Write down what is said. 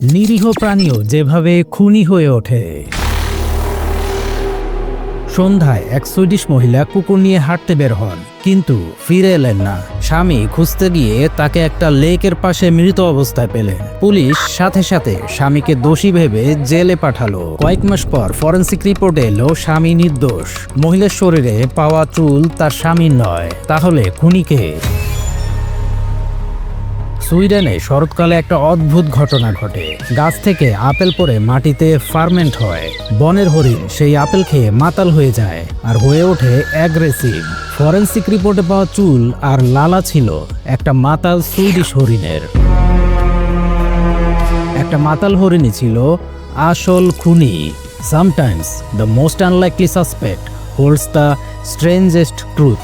নিরীহ প্রাণীও যেভাবে খুনি হয়ে ওঠে। সন্ধ্যায় এক সুইডিশ মহিলা কুকুর নিয়ে হাঁটতে বের হন, কিন্তু ফিরে এলেন না। স্বামী খুঁজতে গিয়ে তাকে একটা লেকের পাশে মৃত অবস্থায় পেলেন। পুলিশ সাথে সাথে স্বামীকে দোষী ভেবে জেলে পাঠালো। কয়েক মাস পর ফরেনসিক রিপোর্ট এলো স্বামী নির্দোষ। মহিলার শরীরে পাওয়া চুল তার স্বামীর নয়। তাহলে খুনি কে? সুইডেনে শরৎকালে একটা অদ্ভুত ঘটনা ঘটে। গাছ থেকে আপেল পড়ে মাটিতে ফার্মেন্ট হয়। বনের হরিণ সেই আপেল খেয়ে মাতাল হয়ে যায় আর হয়ে ওঠে অ্যাগ্রেসিভ। ফরেনসিক রিপোর্টে পাওয়া চুল আর লালা ছিল একটা মাতাল সুইডিশ হরিণের। একটা মাতাল হরিণই ছিল আসল খুনি। Sometimes the most unlikely suspect holds the strangest truth.